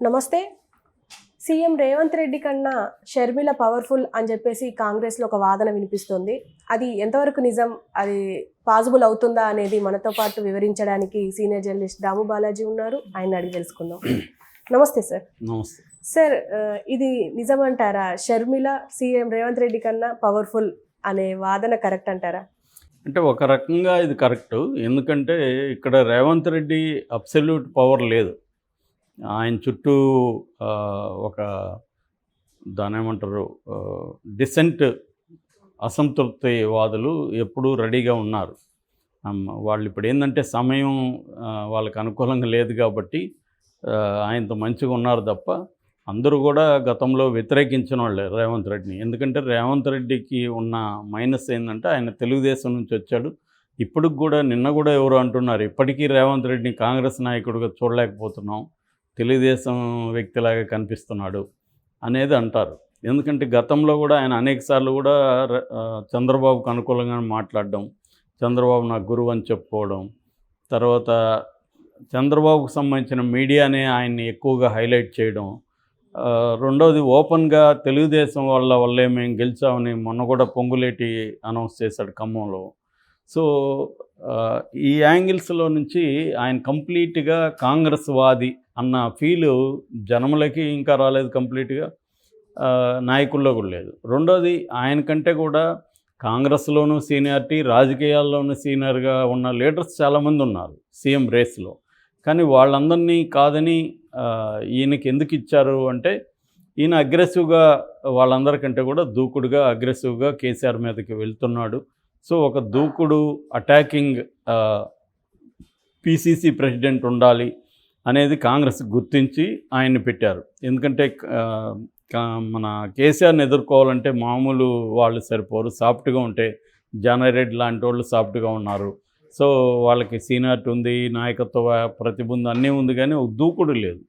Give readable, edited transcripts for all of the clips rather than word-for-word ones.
నమస్తే. సీఎం రేవంత్ రెడ్డి కన్నా షర్మిల పవర్ఫుల్ అని చెప్పేసి కాంగ్రెస్లో ఒక వాదన వినిపిస్తుంది. అది ఎంతవరకు నిజం, అది పాసిబుల్ అవుతుందా అనేది మనతో పాటు వివరించడానికి సీనియర్ జర్నలిస్ట్ దాము బాలాజీ ఉన్నారు. ఆయన అడిగి తెలుసుకుందాం. నమస్తే సార్. నమస్తే సార్, ఇది నిజమంటారా? షర్మిల సీఎం రేవంత్ రెడ్డి కన్నా పవర్ఫుల్ అనే వాదన కరెక్ట్ అంటారా? అంటే ఒక రకంగా ఇది కరెక్టు. ఎందుకంటే ఇక్కడ రేవంత్ రెడ్డి అబ్సల్యూట్ పవర్ లేదు. ఆయన చుట్టూ ఒక దానేమంటారు డిసెంట్ అసంతృప్తివాదులు ఎప్పుడూ రెడీగా ఉన్నారు. వాళ్ళు ఇప్పుడు ఏంటంటే సమయం వాళ్ళకి అనుకూలంగా లేదు కాబట్టి ఆయనతో మంచిగా ఉన్నారు తప్ప అందరూ కూడా గతంలో వ్యతిరేకించిన వాళ్ళే రేవంత్ రెడ్డిని. ఎందుకంటే రేవంత్ రెడ్డికి ఉన్న మైనస్ ఏంటంటే ఆయన తెలుగుదేశం నుంచి వచ్చాడు. ఇప్పటికి కూడా నిన్న కూడా ఎవరు అంటున్నారు, ఇప్పటికీ రేవంత్ రెడ్డిని కాంగ్రెస్ నాయకుడిగా చూడలేకపోతున్నాం, తెలుగుదేశం వ్యక్తిలాగా కనిపిస్తున్నాడు అనేది అంటారు. ఎందుకంటే గతంలో కూడా ఆయన అనేకసార్లు కూడా చంద్రబాబుకు అనుకూలంగా మాట్లాడడం, చంద్రబాబు నా గురువు అని చెప్పుకోవడం, తర్వాత చంద్రబాబుకు సంబంధించిన మీడియానే ఆయన్ని ఎక్కువగా హైలైట్ చేయడం, రెండవది ఓపెన్గా తెలుగుదేశం వల్లే మేము గెలిచామని మొన్న కూడా పొంగులేటి అనౌన్స్ చేశాడు ఖమ్మంలో. సో ఈ యాంగిల్స్లో నుంచి ఆయన కంప్లీట్గా కాంగ్రెస్ వాది అన్న ఫీలు జనములకి ఇంకా రాలేదు, కంప్లీట్గా నాయకుల్లో కూడా లేదు. రెండోది ఆయన కంటే కూడా కాంగ్రెస్లోనూ సీనియారిటీ, రాజకీయాల్లోనూ సీనియర్గా ఉన్న లీడర్స్ చాలామంది ఉన్నారు సీఎం రేస్లో. కానీ వాళ్ళందరినీ కాదని ఈయనకి ఎందుకు ఇచ్చారు అంటే ఈయన అగ్రెసివ్గా వాళ్ళందరికంటే కూడా దూకుడుగా అగ్రెసివ్గా కేసీఆర్ మీదకి వెళ్తున్నాడు. సో ఒక దూకుడు అటాకింగ్ పిసిసి ప్రెసిడెంట్ ఉండాలి అనేది కాంగ్రెస్ గుర్తించి ఆయన్ని పెట్టారు. ఎందుకంటే మన కేసీఆర్ని ఎదుర్కోవాలంటే మామూలు వాళ్ళు సరిపోరు, సాఫ్ట్గా ఉంటే జానారెడ్డి లాంటి వాళ్ళు సాఫ్ట్గా ఉన్నారు. సో వాళ్ళకి సీనియారిటీ ఉంది, నాయకత్వ ప్రతిభ ఉంది, అన్నీ ఉంది, కానీ ఒక దూకుడు లేదు.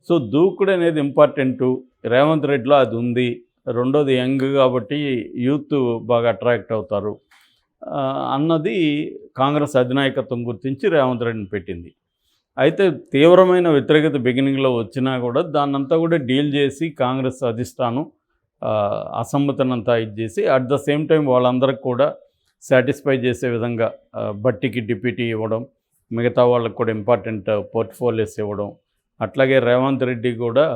సో దూకుడు అనేది ఇంపార్టెంటు, రేవంత్ రెడ్డిలో అది ఉంది. రెండోది యంగ్ కాబట్టి యూత్ బాగా అట్రాక్ట్ అవుతారు అన్నది కాంగ్రెస్ అధినాయకత్వం గుర్తించి రేవంత్ రెడ్డిని పెట్టింది. అయితే తీవ్రమైన వ్యతిరేకత బిగినింగ్లో వచ్చినా కూడా దాన్నంతా కూడా డీల్ చేసి కాంగ్రెస్ అధిష్టానం అసమ్మతనంతా ఇది చేసి అట్ ద సేమ్ టైం వాళ్ళందరికీ కూడా సాటిస్ఫై చేసే విధంగా బట్టికి డిప్యూటీ ఇవ్వడం, మిగతా వాళ్ళకి కూడా ఇంపార్టెంట్ పోర్ట్ఫోలియోస్ ఇవ్వడం, అట్లాగే రేవంత్ రెడ్డి కూడా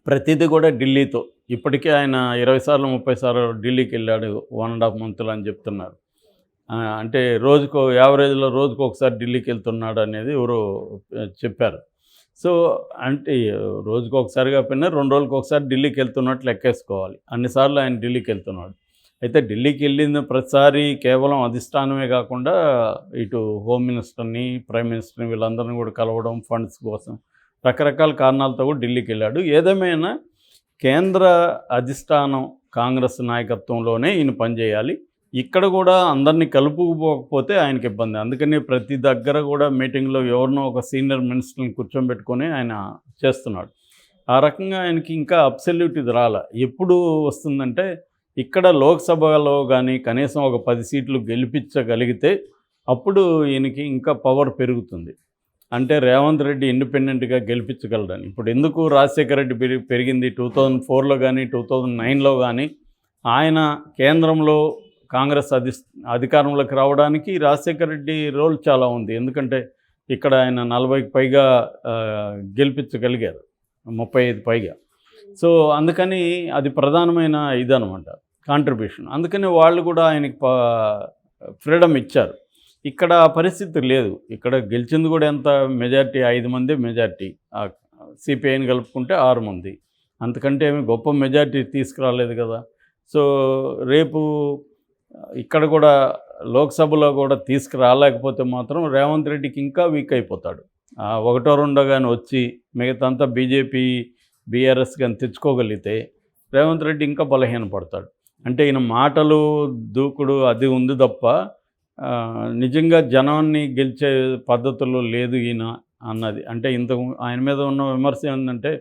ప్రతిదీ కూడా ఢిల్లీతో, ఇప్పటికే ఆయన 20 సార్లు 30 సార్లు ఢిల్లీకి వెళ్ళాడు 1.5 మంత్లు అని చెప్తున్నారు. అంటే రోజుకు యావరేజ్లో రోజుకు ఒకసారి ఢిల్లీకి వెళ్తున్నాడు అనేది ఎవరో చెప్పారు. సో అంటే రోజుకు ఒకసారి కాకపోయినా 2 రోజులకు ఒకసారి ఢిల్లీకి వెళ్తున్నట్లు లెక్కేసుకోవాలి. అన్నిసార్లు ఆయన ఢిల్లీకి వెళ్తున్నాడు. అయితే ఢిల్లీకి వెళ్ళిన ప్రతిసారి కేవలం అధిష్టానమే కాకుండా ఇటు హోమ్ మినిస్టర్ని, ప్రైమ్ మినిస్టర్ని వీళ్ళందరినీ కూడా కలవడం, ఫండ్స్ కోసం రకరకాల కారణాలతో కూడా ఢిల్లీకి వెళ్ళాడు. ఏదేమైనా కేంద్ర అధిష్టానం కాంగ్రెస్ నాయకత్వంలోనే ఈయన పనిచేయాలి. ఇక్కడ కూడా అందరినీ కలుపుకుపోకపోతే ఆయనకి ఇబ్బంది. అందుకని ప్రతి దగ్గర కూడా మీటింగ్లో ఎవరినో ఒక సీనియర్ మినిస్టర్ని కూర్చోబెట్టుకొని ఆయన చేస్తున్నాడు. ఆ రకంగా ఆయనకి ఇంకా అబ్సల్యూట్ ఇది రాలే. ఎప్పుడు వస్తుందంటే ఇక్కడ లోక్సభలో కానీ కనీసం ఒక 10 సీట్లు గెలిపించగలిగితే అప్పుడు ఈయనకి ఇంకా పవర్ పెరుగుతుంది. అంటే రేవంత్ రెడ్డి ఇండిపెండెంట్గా గెలిపించగలడని. ఇప్పుడు ఎందుకు రాజశేఖర రెడ్డి పెరిగింది 2004లో కానీ 2009లో కానీ ఆయన కేంద్రంలో కాంగ్రెస్ అధికారంలోకి రావడానికి రాజశేఖర రెడ్డి రోల్ చాలా ఉంది. ఎందుకంటే ఇక్కడ ఆయన 40కి పైగా గెలిపించగలిగారు, 35 పైగా. సో అందుకని అది ప్రధానమైన ఇదనమాట, కాంట్రిబ్యూషన్. అందుకని వాళ్ళు కూడా ఆయనకి ఫ్రీడమ్ ఇచ్చారు. ఇక్కడ పరిస్థితి లేదు. ఇక్కడ గెలిచింది కూడా ఎంత మెజార్టీ, 5 మంది మెజార్టీ, సిపిఐని కలుపుకుంటే 6 మంది, అంతకంటే ఏమి గొప్ప మెజార్టీ తీసుకురాలేదు కదా. సో రేపు ఇక్కడ కూడా లోక్సభలో కూడా తీసుకురాలేకపోతే మాత్రం రేవంత్ రెడ్డికి ఇంకా వీక్ అయిపోతాడు. 1 2 కానీ వచ్చి మిగతా అంతా బీజేపీ బీఆర్ఎస్ కానీ తెచ్చుకోగలిగితే రేవంత్ రెడ్డి ఇంకా బలహీనపడతాడు. అంటే ఈయన మాటలు దూకుడు అది ఉంది తప్ప నిజంగా జనాన్ని గెలిచే పద్ధతుల్లో లేదు ఈయన అన్నది. అంటే ఆయన మీద ఉన్న విమర్శ ఏంటంటే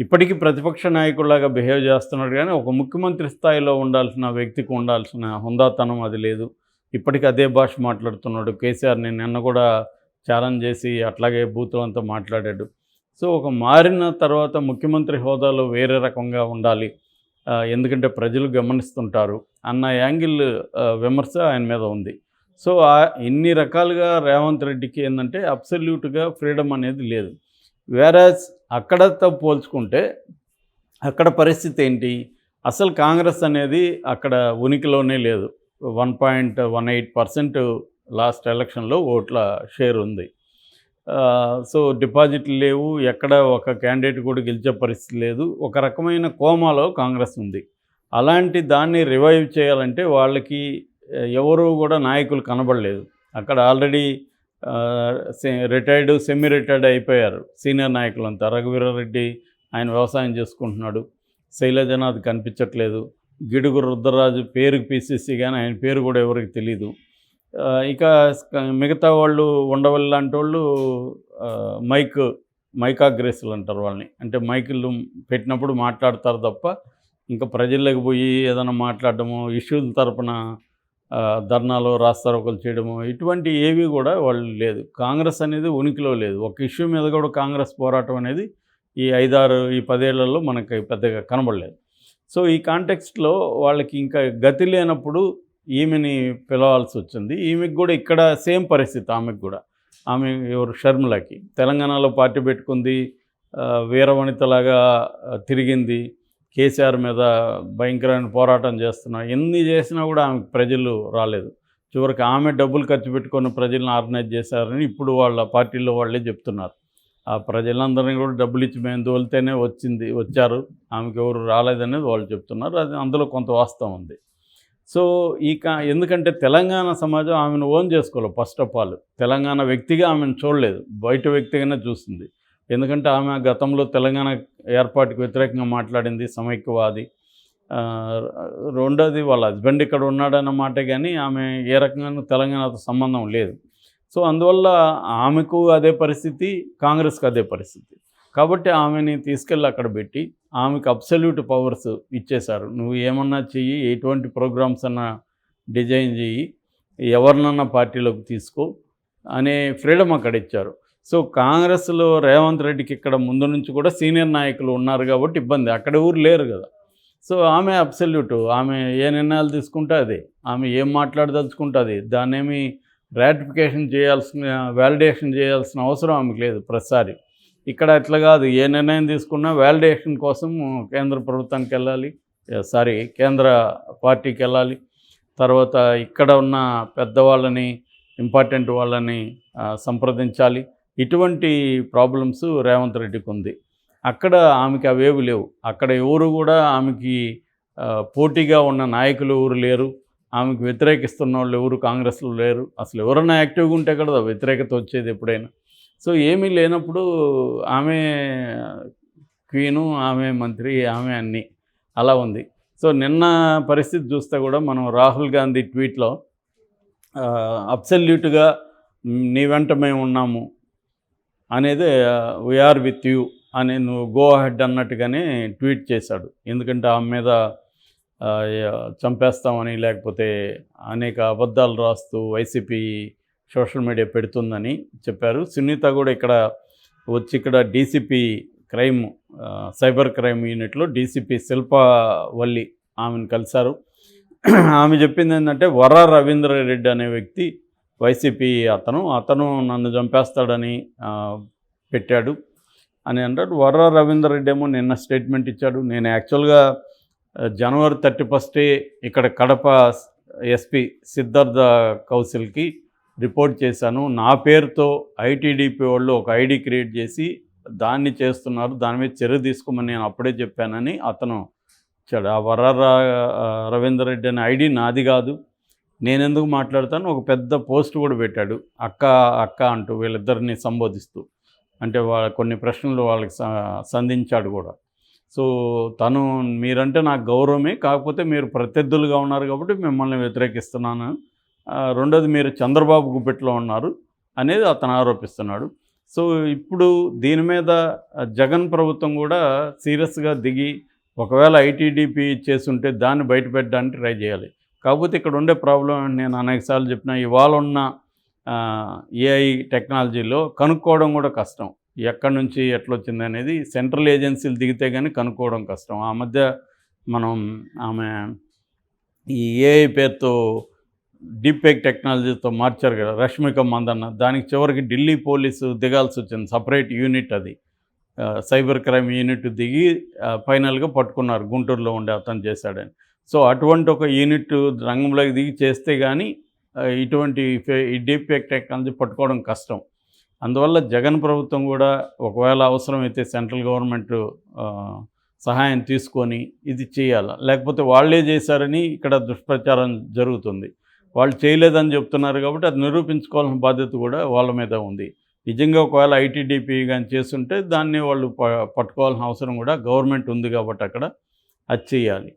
ఇప్పటికీ ప్రతిపక్ష నాయకుడిలాగా బిహేవ్ చేస్తున్నాడు, కానీ ఒక ముఖ్యమంత్రి స్థాయిలో ఉండాల్సిన వ్యక్తికి ఉండాల్సిన హుందాతనం అది లేదు. ఇప్పటికీ అదే భాష మాట్లాడుతున్నాడు. కేసీఆర్ని నిన్న కూడా ఛాలెంజ్ చేసి అట్లాగే బూతులంతా మాట్లాడాడు. సో ఒక మారిన తర్వాత ముఖ్యమంత్రి హోదాలో వేరే రకంగా ఉండాలి, ఎందుకంటే ప్రజలు గమనిస్తుంటారు అన్న యాంగిల్ విమర్శ ఆయన మీద ఉంది. సో ఇన్ని రకాలుగా రేవంత్ రెడ్డికి ఏంటంటే అబ్సల్యూట్గా ఫ్రీడమ్ అనేది లేదు. వేరాజ్ అక్కడతో పోల్చుకుంటే అక్కడ పరిస్థితి ఏంటి, అసలు కాంగ్రెస్ అనేది అక్కడ ఉనికిలోనే లేదు. 1.18% లాస్ట్ ఎలక్షన్లో ఓట్ల షేర్ ఉంది. సో డిపాజిట్లు లేవు, ఎక్కడ ఒక క్యాండిడేట్ కూడా గెలిచే పరిస్థితి లేదు. ఒక రకమైన కోమాలో కాంగ్రెస్ ఉంది. అలాంటి దాన్ని రివైవ్ చేయాలంటే వాళ్ళకి ఎవరు కూడా నాయకులు కనబడలేదు. అక్కడ ఆల్రెడీ రిటైర్డ్, సెమీ రిటైర్డ్ అయిపోయారు సీనియర్ నాయకులంతా. రఘువీరారెడ్డి ఆయన వ్యవసాయం చేసుకుంటున్నాడు, శైలజనాథ్ కనిపించట్లేదు, గిడుగు రుద్రరాజు పేరుకి పీసీసీ కానీ ఆయన పేరు కూడా ఎవరికి తెలీదు. ఇక మిగతా వాళ్ళు ఉండవల్లి లాంటి వాళ్ళు మైకాగ్రెస్లు అంటారు వాళ్ళని, అంటే మైకులు పెట్టినప్పుడు మాట్లాడతారు తప్ప ఇంకా ప్రజల్లోకి పోయి ఏదైనా మాట్లాడడము, ఇష్యూల తరపున ధర్నాలు రాస్తారోకలు చేయడము, ఇటువంటి ఏవి కూడా వాళ్ళు లేదు. కాంగ్రెస్ అనేది ఉనికిలో లేదు. ఒక ఇష్యూ మీద కూడా కాంగ్రెస్ పోరాటం అనేది ఈ 10 ఏళ్లలో మనకి పెద్దగా కనబడలేదు. సో ఈ కాంటెక్స్ట్లో వాళ్ళకి ఇంకా గతి లేనప్పుడు ఈమెని పిలవాల్సి వచ్చింది. ఈమెకు కూడా ఇక్కడ సేమ్ పరిస్థితి. ఆమెకు కూడా ఆమె ఎవరు షర్మిలకి తెలంగాణలో పార్టీ పెట్టుకుంది, వీరవనితలాగా తిరిగింది, కేసీఆర్ మీద భయంకరమైన పోరాటం చేస్తున్నా, ఎన్ని చేసినా కూడా ఆమెకు ప్రజలు రాలేదు. చివరికి ఆమె డబ్బులు ఖర్చు పెట్టుకొని ప్రజలను ఆర్గనైజ్ చేశారని ఇప్పుడు వాళ్ళ పార్టీలో వాళ్ళే చెప్తున్నారు. ఆ ప్రజలందరినీ కూడా డబ్బులు ఇచ్చి మేము దోలితేనే వచ్చారు, ఆమెకు ఎవరు రాలేదనేది వాళ్ళు చెప్తున్నారు. అది అందులో కొంత వాస్తవం ఉంది. సో ఎందుకంటే తెలంగాణ సమాజం ఆమెను ఓన్ చేసుకోవాలి. ఫస్ట్ ఆఫ్ ఆల్ తెలంగాణ వ్యక్తిగా ఆమెను చూడలేదు, బయట వ్యక్తిగానే చూస్తుంది. ఎందుకంటే ఆమె గతంలో తెలంగాణ ఏర్పాటుకు వ్యతిరేకంగా మాట్లాడింది, సమైక్యవాది. రెండోది వాళ్ళ హస్బెండ్ ఇక్కడ ఉన్నాడన్న మాటే కానీ ఆమె ఏ రకంగా తెలంగాణతో సంబంధం లేదు. సో అందువల్ల ఆమెకు అదే పరిస్థితి, కాంగ్రెస్కి అదే పరిస్థితి. కాబట్టి ఆమెని తీసుకెళ్ళి అక్కడ పెట్టి ఆమెకు అబ్సల్యూట్ పవర్స్ ఇచ్చేశారు. నువ్వు ఏమన్నా చెయ్యి, ఎటువంటి ప్రోగ్రామ్స్ అన్నా డిజైన్ చెయ్యి, ఎవరినన్నా పార్టీలోకి తీసుకో అనే ఫ్రీడమ్ అక్కడ ఇచ్చారు. సో కాంగ్రెస్లో రేవంత్ రెడ్డికి ఇక్కడ ముందు నుంచి కూడా సీనియర్ నాయకులు ఉన్నారు కాబట్టి ఇబ్బంది, అక్కడ ఊరు లేరు కదా. సో ఆమె అబ్సల్యూట్, ఆమె ఏ నిర్ణయాలు తీసుకుంటే అదే, ఆమె ఏం మాట్లాడదలుచుకుంటే అది, దాన్నేమి రాటిఫికేషన్ చేయాల్సిన, వ్యాలిడేషన్ చేయాల్సిన అవసరం ఆమెకు లేదు ప్రతిసారి. ఇక్కడ అట్లా కాదు, ఏ నిర్ణయం తీసుకున్నా వ్యాలిడేషన్ కోసం కేంద్ర ప్రభుత్వానికి వెళ్ళాలి, కేంద్ర పార్టీకి వెళ్ళాలి, తర్వాత ఇక్కడ ఉన్న పెద్దవాళ్ళని, ఇంపార్టెంట్ వాళ్ళని సంప్రదించాలి. ఇటువంటి ప్రాబ్లమ్స్ రేవంత్ రెడ్డికి ఉంది. అక్కడ ఆమెకి అవేవి లేవు. అక్కడ ఎవరు కూడా ఆమెకి పోటీగా ఉన్న నాయకులు ఎవరు లేరు, ఆమెకు వ్యతిరేకిస్తున్న వాళ్ళు ఎవరు కాంగ్రెస్లో లేరు. అసలు ఎవరైనా యాక్టివ్గా ఉంటే కదా వ్యతిరేకత వచ్చేది ఎప్పుడైనా. సో ఏమీ లేనప్పుడు ఆమె క్వీను, ఆమె మంత్రి, ఆమె అన్నీ అలా ఉంది. సో నిన్న పరిస్థితి చూస్తే కూడా మనం రాహుల్ గాంధీ ట్వీట్లో అబ్సల్యూట్గా నీ వెంట మేము ఉన్నాము అనేది, వీఆర్ విత్ యూ అని, నువ్వు గో అహెడ్ అన్నట్టుగానే ట్వీట్ చేశాడు. ఎందుకంటే ఆమె మీద చంపేస్తామని, లేకపోతే అనేక అబద్ధాలు రాస్తూ వైసీపీ సోషల్ మీడియా పెడుతుందని చెప్పారు. సునీత కూడా ఇక్కడ డీసీపీ క్రైమ్, సైబర్ క్రైమ్ యూనిట్లో డీసీపీ శిల్పవల్లి ఆమెను కలిశారు. ఆమె చెప్పింది ఏంటంటే, వర్ర రవీంద్రారెడ్డి అనే వ్యక్తి వైసీపీ అతను నన్ను చంపేస్తాడని పెట్టాడు అని అంటాడు. వర్ర రవీంద్రారెడ్డి ఏమో నిన్న స్టేట్మెంట్ ఇచ్చాడు, నేను యాక్చువల్గా జనవరి 31 ఇక్కడ కడప ఎస్పీ సిద్ధార్థ కౌశల్కి రిపోర్ట్ చేశాను, నా పేరుతో ఐటీడీపీ వాళ్ళు ఒక ఐడి క్రియేట్ చేసి దాన్ని చేస్తున్నారు, దాని మీద చర్య తీసుకోమని నేను అప్పుడే చెప్పానని అతను ఇచ్చాడు. ఆ వర్ర రవీంద్రారెడ్డి అనే ఐడి నాది కాదు, నేనెందుకు మాట్లాడతాను, ఒక పెద్ద పోస్ట్ కూడా పెట్టాడు, అక్క అంటూ వీళ్ళిద్దరిని సంబోధిస్తూ. అంటే కొన్ని ప్రశ్నలు వాళ్ళకి సంధించాడు కూడా. సో తను, మీరంటే నాకు గౌరవమే, కాకపోతే మీరు ప్రత్యర్థులుగా ఉన్నారు కాబట్టి మిమ్మల్ని వ్యతిరేకిస్తున్నాను, రెండోది మీరు చంద్రబాబు గుప్పెట్లో ఉన్నారు అనేది అతను ఆరోపిస్తున్నాడు. సో ఇప్పుడు దీని మీద జగన్ ప్రభుత్వం కూడా సీరియస్గా దిగి, ఒకవేళ ఐటీడీపీ చేసుంటే దాన్ని బయటపెట్టడానికి ట్రై చేయాలి. కాకపోతే ఇక్కడ ఉండే ప్రాబ్లం నేను అనేకసార్లు చెప్పిన, ఇవాళ ఉన్న ఏఐ టెక్నాలజీలో కనుక్కోవడం కూడా కష్టం. ఎక్కడి నుంచి ఎట్లొచ్చింది అనేది సెంట్రల్ ఏజెన్సీలు దిగితే కానీ కనుక్కోవడం కష్టం. ఆ మధ్య మనం ఆమె ఈ ఏఐ పేరుతో డీప్ఫేక్ టెక్నాలజీతో మార్చారు కదా రష్మిక మందన్న. దానికి చివరికి ఢిల్లీ పోలీసు దిగాల్సి వచ్చింది. సపరేట్ యూనిట్ అది. సైబర్ క్రైమ్ యూనిట్ దిగి ఫైనల్గా పట్టుకున్నారు గుంటూరులో ఉండే అతను చేశాడని. సో అటువంటి ఒక యూనిట్ రంగంలోకి దిగి చేస్తే కానీ ఇటువంటి ఈ డీప్ఫేక్ టెక్నాలజీ పట్టుకోవడం కష్టం. అందువల్ల జగన్ ప్రభుత్వం కూడా ఒకవేళ అవసరమైతే సెంట్రల్ గవర్నమెంట్ సహాయం తీసుకొని ఇది చేయాలి. లేకపోతే వాళ్ళే చేశారని ఇక్కడ దుష్ప్రచారం జరుగుతుంది. వాళ్ళు చేయలేదని చెప్తున్నారు కాబట్టి అది నిరూపించుకోవాల్సిన బాధ్యత కూడా వాళ్ళ మీద ఉంది. నిజంగా ఒకవేళ ఐటీడీపీ కానీ చేస్తుంటే దాన్ని వాళ్ళు పట్టుకోవాల్సిన అవసరం కూడా గవర్నమెంట్ ఉంది కాబట్టి అక్కడ అది చేయాలి.